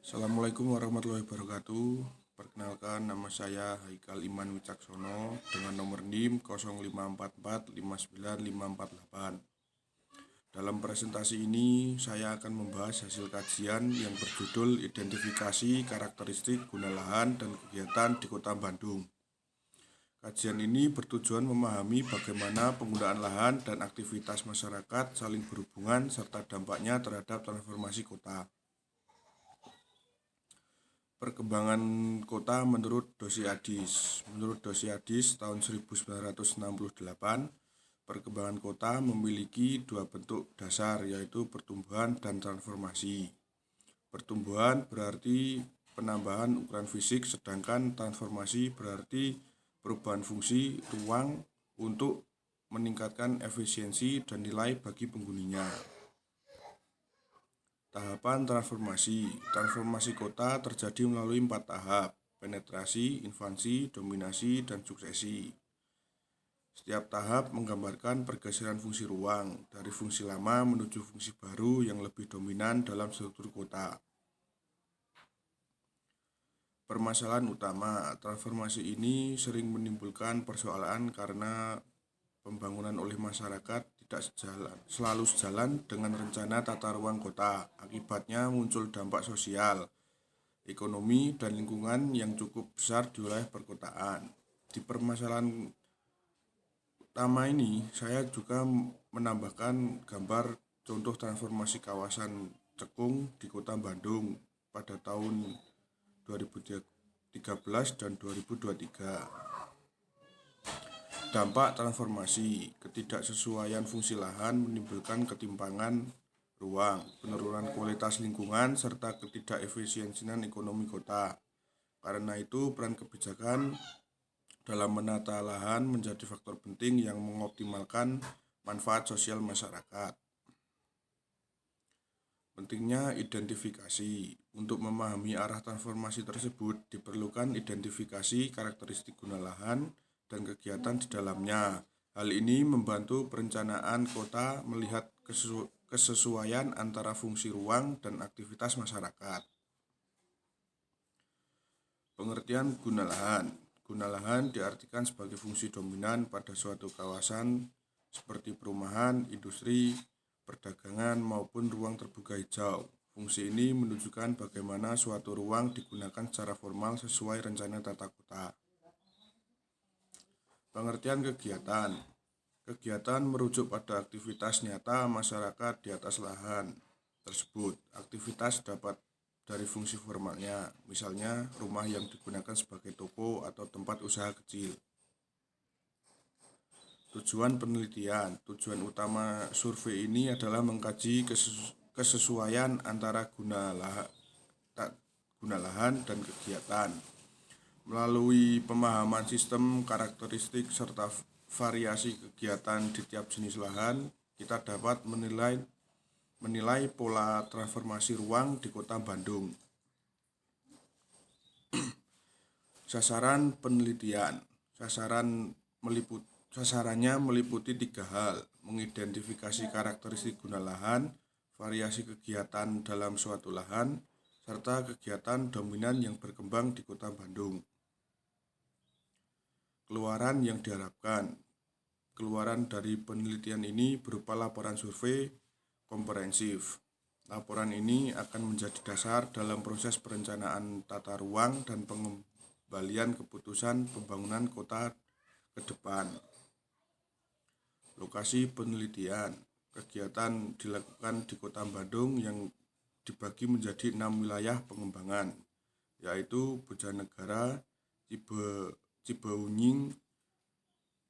Assalamualaikum warahmatullahi wabarakatuh. Perkenalkan, nama saya Haikal Iman Wicaksono dengan nomor NIM 0544595548. Dalam presentasi ini saya akan membahas hasil kajian yang berjudul Identifikasi Karakteristik Guna Lahan dan Kegiatan di Kota Bandung. Kajian ini bertujuan memahami bagaimana penggunaan lahan dan aktivitas masyarakat saling berhubungan serta dampaknya terhadap transformasi kota. Perkembangan kota menurut Dosiadis. Menurut Dosiadis tahun 1968, perkembangan kota memiliki dua bentuk dasar, yaitu pertumbuhan dan transformasi. Pertumbuhan berarti penambahan ukuran fisik, sedangkan transformasi berarti perubahan fungsi ruang untuk meningkatkan efisiensi dan nilai bagi penghuninya. Tahapan transformasi kota terjadi melalui 4 tahap: penetrasi, invasi, dominasi, dan suksesi. Setiap tahap menggambarkan pergeseran fungsi ruang dari fungsi lama menuju fungsi baru yang lebih dominan dalam struktur kota. Permasalahan utama transformasi ini sering menimbulkan persoalan karena pembangunan oleh masyarakat tidak selalu sejalan dengan rencana tata ruang kota. Akibatnya muncul dampak sosial, ekonomi, dan lingkungan yang cukup besar di wilayah perkotaan. Di permasalahan utama ini, saya juga menambahkan gambar contoh transformasi kawasan Cekung di Kota Bandung pada tahun 2013 dan 2023. Dampak transformasi: ketidaksesuaian fungsi lahan menimbulkan ketimpangan ruang, penurunan kualitas lingkungan, serta ketidakefisiensian ekonomi kota. Karena itu, peran kebijakan dalam menata lahan menjadi faktor penting yang mengoptimalkan manfaat sosial masyarakat. Pentingnya identifikasi. Untuk memahami arah transformasi tersebut, diperlukan identifikasi karakteristik guna lahan dan kegiatan di dalamnya. Hal ini membantu perencanaan kota melihat kesesuaian antara fungsi ruang dan aktivitas masyarakat. Pengertian guna lahan. Guna lahan diartikan sebagai fungsi dominan pada suatu kawasan seperti perumahan, industri, perdagangan, maupun ruang terbuka hijau. Fungsi ini menunjukkan bagaimana suatu ruang digunakan secara formal sesuai rencana tata kota. Pengertian kegiatan. Kegiatan merujuk pada aktivitas nyata masyarakat di atas lahan tersebut. Aktivitas dapat dari fungsi formalnya, misalnya rumah yang digunakan sebagai toko atau tempat usaha kecil. Tujuan penelitian. Tujuan utama survei ini adalah mengkaji kesesuaian antara guna lahan dan kegiatan. Melalui pemahaman sistem, karakteristik, serta variasi kegiatan di tiap jenis lahan, kita dapat menilai pola transformasi ruang di Kota Bandung. Sasaran penelitian. Sasarannya meliputi 3 hal: mengidentifikasi karakteristik guna lahan, variasi kegiatan dalam suatu lahan, serta kegiatan dominan yang berkembang di Kota Bandung. Keluaran yang diharapkan. Keluaran dari penelitian ini berupa laporan survei komprehensif. Laporan ini akan menjadi dasar dalam proses perencanaan tata ruang dan pengembalian keputusan pembangunan kota ke depan. Lokasi penelitian. Kegiatan dilakukan di Kota Bandung yang dibagi menjadi 6 wilayah pengembangan, yaitu Bojanegara, Cibaunying,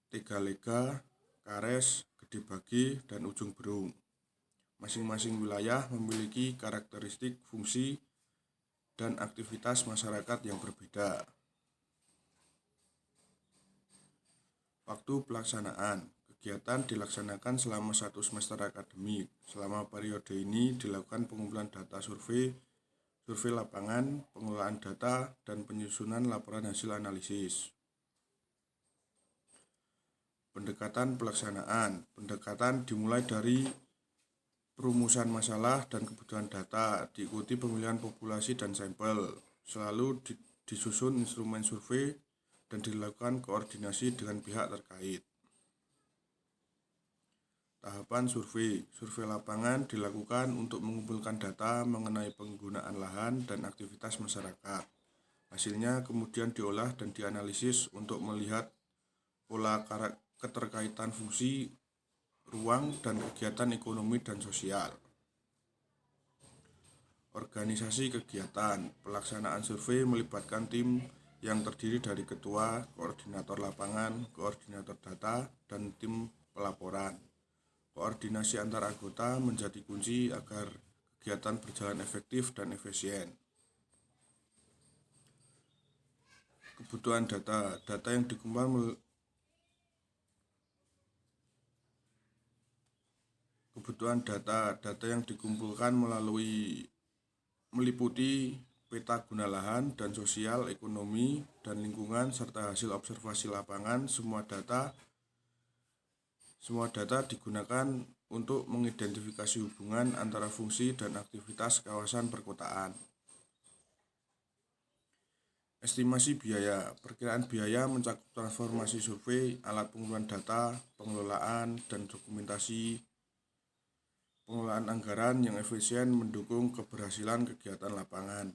Tegalega, Kares, Gedebage, dan Ujung Berung. Masing-masing wilayah memiliki karakteristik, fungsi, dan aktivitas masyarakat yang berbeda. Waktu pelaksanaan. Kegiatan dilaksanakan selama 1 semester akademik. Selama periode ini dilakukan pengumpulan data survei lapangan, pengelolaan data, dan penyusunan laporan hasil analisis. Pendekatan pelaksanaan. Pendekatan dimulai dari perumusan masalah dan kebutuhan data, diikuti pemilihan populasi dan sampel, selalu disusun instrumen survei dan dilakukan koordinasi dengan pihak terkait. Tahapan survei. Survei lapangan dilakukan untuk mengumpulkan data mengenai penggunaan lahan dan aktivitas masyarakat. Hasilnya kemudian diolah dan dianalisis untuk melihat pola keterkaitan fungsi, ruang, dan kegiatan ekonomi dan sosial. Organisasi kegiatan. Pelaksanaan survei melibatkan tim yang terdiri dari ketua, koordinator lapangan, koordinator data, dan tim pelaporan. Koordinasi antar anggota menjadi kunci agar kegiatan berjalan efektif dan efisien. Kebutuhan data. Data yang dikumpulkan meliputi peta guna lahan dan sosial, ekonomi, dan lingkungan, serta hasil observasi lapangan. Semua data digunakan untuk mengidentifikasi hubungan antara fungsi dan aktivitas kawasan perkotaan. Estimasi biaya. Perkiraan biaya mencakup transformasi survei, alat pengumpulan data, pengelolaan, dan dokumentasi. Pengelolaan anggaran yang efisien mendukung keberhasilan kegiatan lapangan.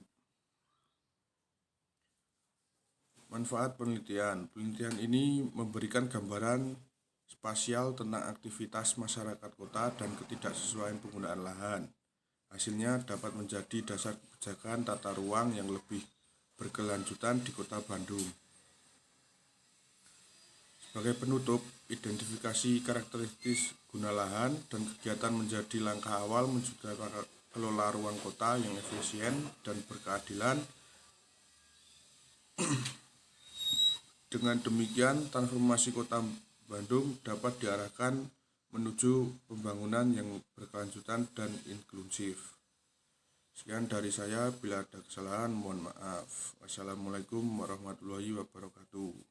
Manfaat penelitian. Penelitian ini memberikan gambaran spasial tentang aktivitas masyarakat kota dan ketidaksesuaian penggunaan lahan. Hasilnya dapat menjadi dasar kebijakan tata ruang yang lebih berkelanjutan di Kota Bandung. Sebagai penutup, identifikasi karakteristik guna lahan dan kegiatan menjadi langkah awal menuju kelola ruang kota yang efisien dan berkeadilan. Dengan demikian, transformasi Kota Bandung dapat diarahkan menuju pembangunan yang berkelanjutan dan inklusif. Sekian dari saya, bila ada kesalahan mohon maaf. Wassalamualaikum warahmatullahi wabarakatuh.